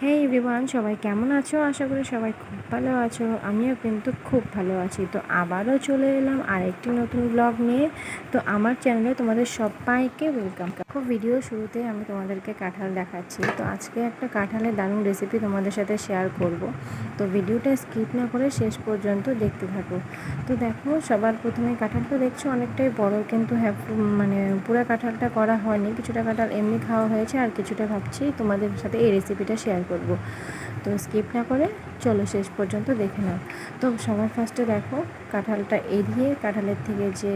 হেই everyone, সবাই কেমন আছো? আশা করি সবাই খুব ভালো আছো। আমিও কিন্তু খুব ভালো আছি। তো আবারও চলে এলাম আরেকটি নতুন ব্লগ নিয়ে। তো আমার চ্যানেলে তোমাদের সবাইকে ওয়েলকাম। খুব ভিডিও শুরুতে আমি তোমাদেরকে কাঁঠাল দেখাচ্ছি। তো আজকে একটা কাঁঠালের দারুণ রেসিপি তোমাদের সাথে শেয়ার করব। তো ভিডিওটা স্কিপ না করে শেষ পর্যন্ত দেখতে থাকো। তো দেখো, সবার প্রথমে কাঁঠালটা দেখছো অনেকটাই বড়, কিন্তু মানে পুরো কাঁঠালটা করা হয়নি। কিছুটা কাঁঠাল এমনি খাওয়া হয়েছে, আর কিছুটা ভাবছি তোমাদের সাথে এই রেসিপিটা শেয়ার করব। তো স্কিপ না করে চলো শেষ পর্যন্ত দেখে নাও। তো সবার ফার্স্টে দেখো, কাঁঠালটা এড়িয়ে কাঁঠালের থেকে যে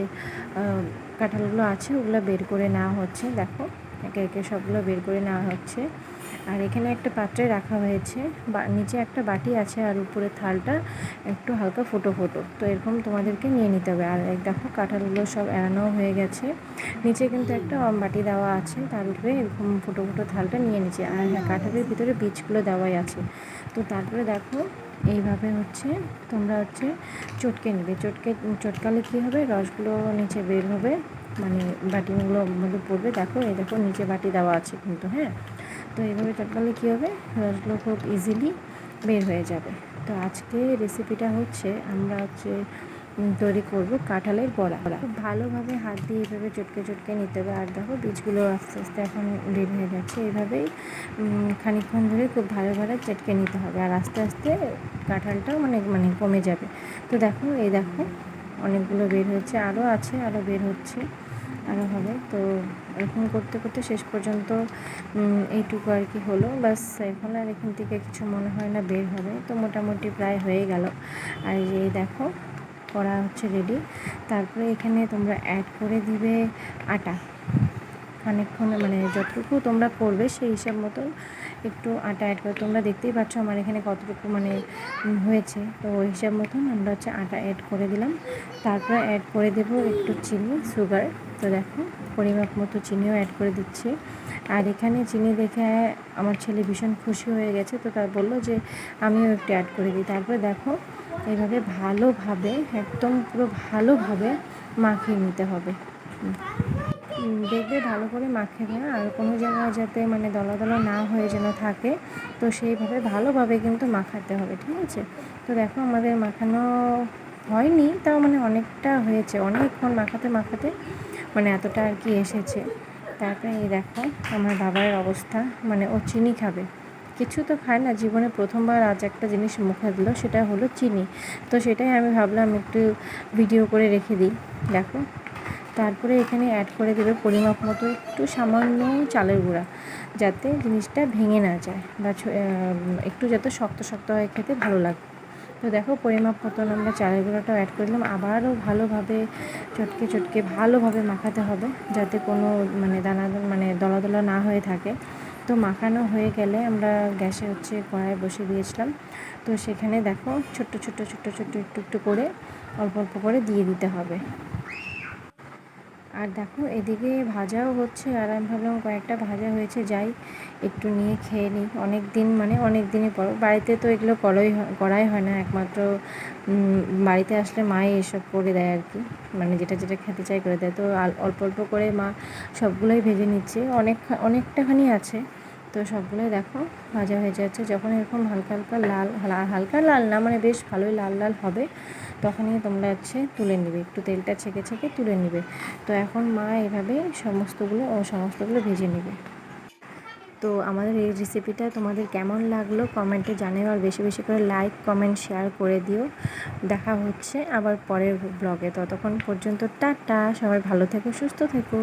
কাঁঠালগুলো আছে ওগুলো বের করে নেওয়া হচ্ছে। দেখো, একে একে সবগুলো বের করে নেওয়া হচ্ছে। আর এখানে একটা পাত্রে রাখা হয়েছে, নিচে একটা বাটি আছে, আর উপরে থালটা একটু হালকা ফুটো ফুটো। তো এরকম তোমাদেরকে নিয়ে নিতে হবে। আর দেখো, কাঁঠালগুলো সব এড়ানো হয়ে গেছে। নিচে কিন্তু একটা বাটি দেওয়া আছে, তার উপরে এরকম ফুটো ফুটো থালটা নিয়ে নিচ্ছে। আর হ্যাঁ, কাঁঠালের ভিতরে বীজগুলো দেওয়াই আছে। তো তারপরে দেখো, এইভাবে তোমরা চটকে নেবে। চটকালে কী হবে, রসগুলো নিচে বের হবে, মানে বাটিগুলো মধ্যে পড়বে। দেখো, এই দেখো নিচে বাটি দেওয়া আছে কিন্তু, হ্যাঁ। তো এইভাবে চটকালে কী হবে, রসগুলো খুব ইজিলি বের হয়ে যাবে। তো আজকে রেসিপিটা আমরা তৈরি করব কাঁঠালের বড়া। খুব ভালোভাবে হাত দিয়ে এইভাবে চটকে চটকে নিতে হবে। আর দেখো, বীজগুলো আস্তে আস্তে এখন বের হয়ে যাচ্ছে। এইভাবেই খানিকক্ষণ ধরে খুব ভালোভাবে চটকে নিতে হবে, আর আস্তে আস্তে কাঁঠালটাও মানে কমে যাবে। তো দেখো, দেখো অনেকগুলো বের হচ্ছে, আরও আছে, আরও বের হচ্ছে, আরও হবে। তো এরকম করতে করতে শেষ পর্যন্ত এইটুকু আর কি হলো, বাস। এখন আর এখান থেকে কিছু মনে হয় না বের হবে। তো মোটামুটি প্রায় হয়ে গেল। আর এই দেখো, করা রেডি। তারপরে এখানে তোমরা অ্যাড করে দিবে আটা। খানিকক্ষণ মানে যতটুকু তোমরা করবে সেই হিসাব মতন একটু আটা অ্যাড করে, তোমরা দেখতেই পাচ্ছ আমার এখানে কতটুকু হয়েছে। তো ওই হিসাব মতন আমরা আটা অ্যাড করে দিলাম। তারপরে অ্যাড করে দেবো একটু চিনি, সুগার। তো দেখো, পরিমাপ মতো চিনিও অ্যাড করে দিচ্ছি। আর এখানে চিনি দেখে আমার ছেলে ভীষণ খুশি হয়ে গেছে, তো তার বললো যে আমিও একটু অ্যাড করে দিই। তারপরে দেখো, এইভাবে ভালোভাবে, একদম পুরো ভালোভাবে মাখিয়ে নিতে হবে। দেখবে ভালো করে মাখিয়ে দেওয়া, আর কোনো জায়গায় যাতে দলা দলা না হয়ে যেন থাকে। তো সেইভাবে ভালোভাবে কিন্তু মাখাতে হবে, ঠিক আছে? তো দেখো, আমাদের মাখানো হয়নি, তাও অনেকটা হয়েছে। অনেকক্ষণ মাখাতে মাখাতে এতটা আর কি এসেছে। তারপরে এই দেখো, আমার বাবার অবস্থা, ও চিনি খাবে। কিছু তো খায় না, জীবনে প্রথমবার আজ একটা জিনিস মুখে দিল, সেটা হলো চিনি। তো সেটাই আমি ভাবলাম একটু ভিডিও করে রেখে দিই। দেখো, তারপরে এখানে অ্যাড করে দেবে পরিমাপ মতো একটু সামান্য চালের গুঁড়া, যাতে জিনিসটা ভেঙে না যায়, বা একটু যাতে শক্ত শক্ত হয়ে খেতে ভালো লাগে। তো দেখো, পরিমাপ মতন আমরা চালের গুঁড়াটাও অ্যাড করে দিলাম। আবারও ভালোভাবে চটকে চটকে ভালোভাবে মাখাতে হবে, যাতে কোনো দানা দলা দলা না হয়ে থাকে। তো মাখানো হয়ে গেলে আমরা গ্যাসে কড়াই বসিয়ে দিয়েছিলাম। তো সেখানে দেখো, ছোট্ট ছোট্ট ছোট্ট ছোট্ট একটু একটু করে অল্প অল্প করে দিয়ে দিতে হবে। আর দেখো, এদিকে ভাজাও হচ্ছে, আর আমি ভাবলাম কয়েকটা ভাজা হয়েছে, যাই একটু নিয়ে খেয়ে নিই। অনেক দিনই পর, বাড়িতে তো এগুলো করাই হয় না, একমাত্র বাড়িতে আসলে মাই এসব করে দেয় আর কি, যেটা যেটা খেতে চাই করে দেয়। তো অল্প অল্প করে মা সবগুলোই ভেজে নিচ্ছে, অনেকটাখানি আছে। তো সবগুলোই দেখো ভাজা হয়ে যাচ্ছে। যখন এরকম হালকা হালকা লাল, হালকা লাল না, বেশ ভালোই লাল লাল হবে, তখনই তোমরা তুলে নেবে, একটু তেলটা ছেঁকে ছেঁকে তুলে নেবে। তো এখন মা এভাবে সমস্তগুলো ভেজে নেবে। তো আমাদের এই রেসিপিটা তোমাদের কেমন লাগলো কমেন্টে জানিও, আর বেশি বেশি করে লাইক, কমেন্ট, শেয়ার করে দিও। দেখা হচ্ছে আবার পরের ব্লগে। ততক্ষণ পর্যন্ত টাটা, সবাই ভালো থেকো, সুস্থ থেকো।